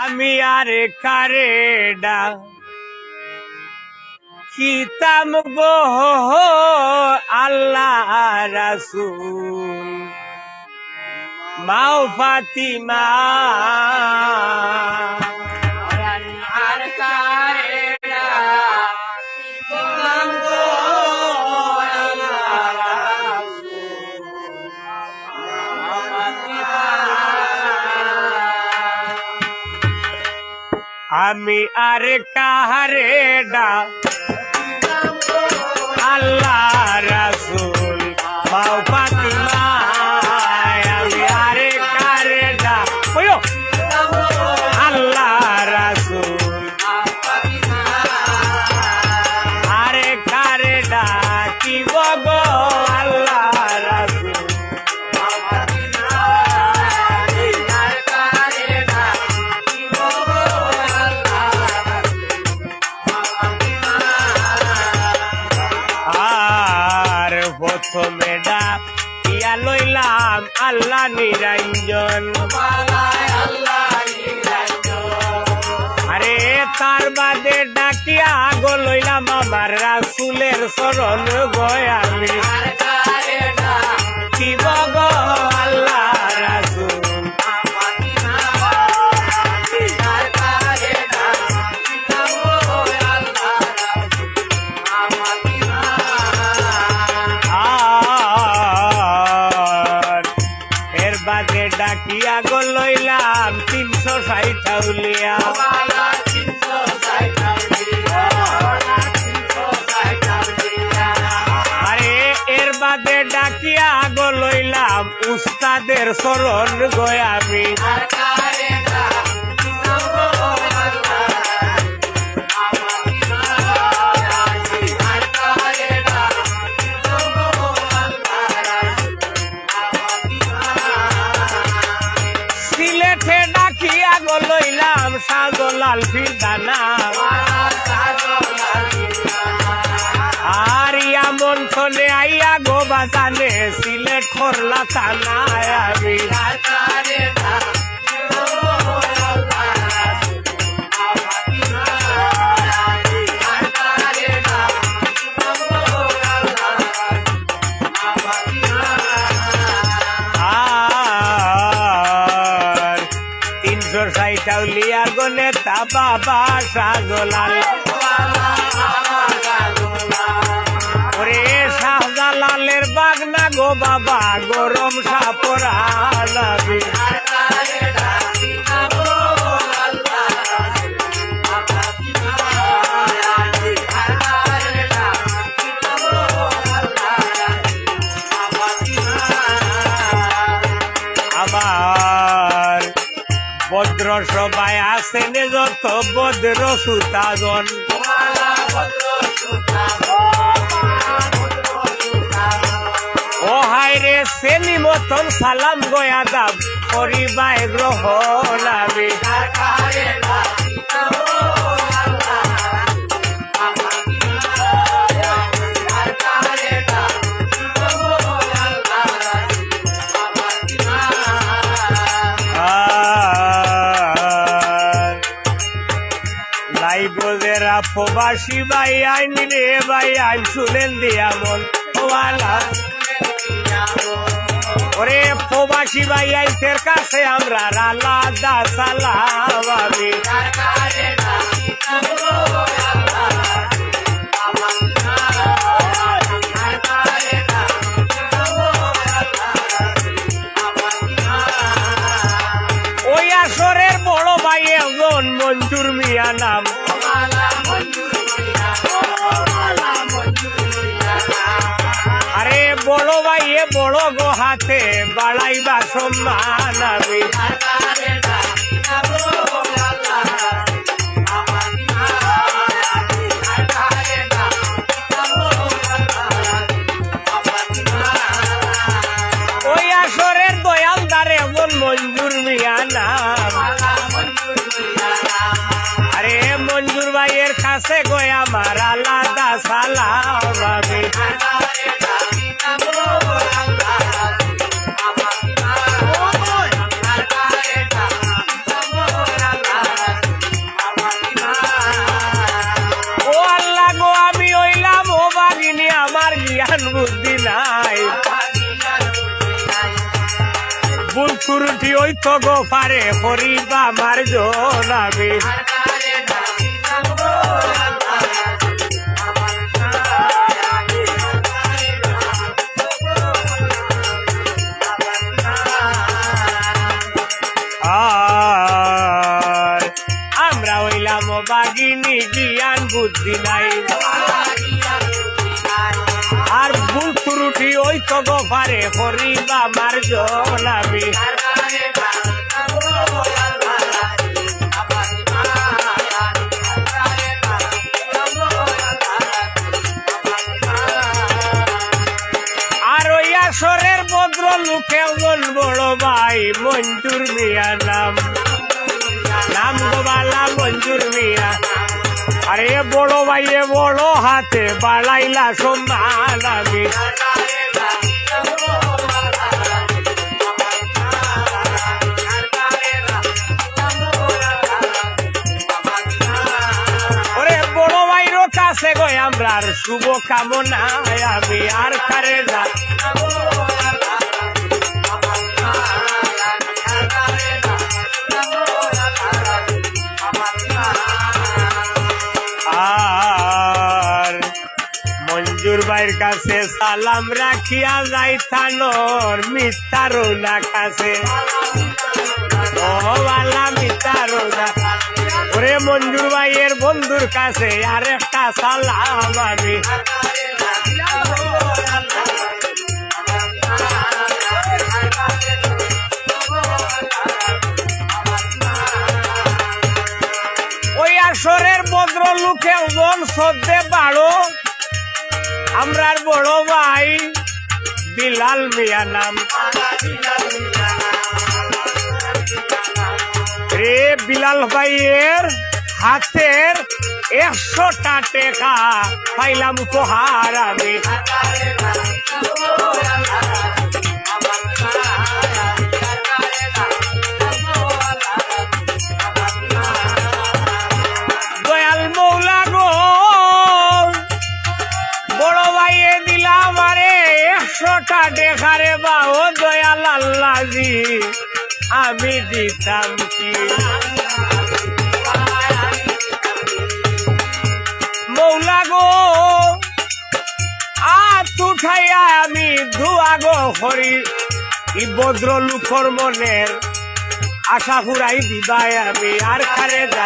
আমি আরে কারে ডাকিতাম গো আল্লাহ রাসূল মাও ফাতিমা আর কারে ডাকিতাম গো আল্লাহ রাসূল মাও ফাতিমা আমি আরে কারে ডাকিতাম গো আল্লাহ রাসূল মাও ফাতিমা আমি আরে কারে ডাকিতাম গো আল্লাহ রাসূল মাও ফাতিমা আরে কারে ডাকিব গো আল্লাহ রাসূল মাও ফাতিমা আরে কারে ডাকিব গো আল্লাহ আর প্রথমে ডাকিয়া লইলাম আল্লাহ নিরঞ্জন আরে তার বাদে ডাকিয়া গো লইলাম আমার রাসূলের শরণ গয়ামি শিব গো আল্লাহ রাসূল বাদে ডাকিয়া গো লইলাম 360 আউলিয়া আরে এর বাদে ডাকিয়া গো লইলাম উস্তাদের শরণ গয়ামি সিলেটে ডাকিয়া গো লইলাম শাহজালাল ফিরদানা আর এমন শোনে আইয়া গো বাজানে সিলেট খোরলা থানায় আমি আর 360 আউলিয়ার গো নেতা বাবা শাহজালাল ওরে শাহজালালের বাগনা গো বাবা গরম সাপরা নাবি আমার ভদ্র সবাই আছেন যত ভদ্র সুতাগণ ও হায় রে সেনি মতন সালাম গয়া দাম করিবাই গ্রহণ আমি লাইব্রেরা প্রবাসী ভাই আইন রে ভাই আইন শুনেন দিয়া মন ওরে প্রবাসী ভাই আইসের কাছে আমরা আলাদা সালাম আমি ওই আসরের বড় ভাই একজন মঞ্জুর মিয়া নাম আরে বড় ভাইয়ে বড় গো হাতে বাড়াইবা সম্মান আমি ওই আসরের দয়ালদার এমন মঞ্জুর মিয়া নাম আরে মঞ্জুর ভাইয়ের কাছে গো আমার আলাদা সালাম আমি ওই তো গো পারে হরিবা মার জোনাবি আমরা হইলাম বাগিনী জ্ঞান বুদ্ধি নাই আর ভুল ত্রুটি ওই তো গো পারে হরিবা মার জোনাবি আর ওই আসরের ভদ্র লোকে বড় ভাই মঞ্জুর মিয়া নাম গোবালা মঞ্জুর মিয়া আরে বড় ভাইয়ে বড় হাতে বাড়াইলা সম্মান আমি ওরে বড় ভাইরও কাছে গো আমরার শুভ কামনা আমি আর কারে না আর মঞ্জুর ভাইয়ের কাছে সালাম রাখিয়া যাই থানোর মিস্তারও না কাছে ও বালা মিস্তারও না ওরে মঞ্জুর ভাইয়ের বন্ধুর কাছে আর একটা সালাম আমি ওই আসরের ভদ্র লোকে মন শ্রদ্ধে বাড়ো আমরার বড় ভাই বিলাল মিয়া নাম রে বিলাল ভাইয়ের হাতের 100টা টাকা পাইলাম উপহার আমি দয়াল মৌলা গো বড় ভাইয়ে দিলাম আরে 100টা টাকা রে বাও দয়াল আল্লাহজি আমি দিতাম কি মৌলা গো আত উঠাইয়া আমি ধুয়া গো হরি ই ভদ্র লোকর মনের আশা ফুরাই দিবাই আমি আর কারে যা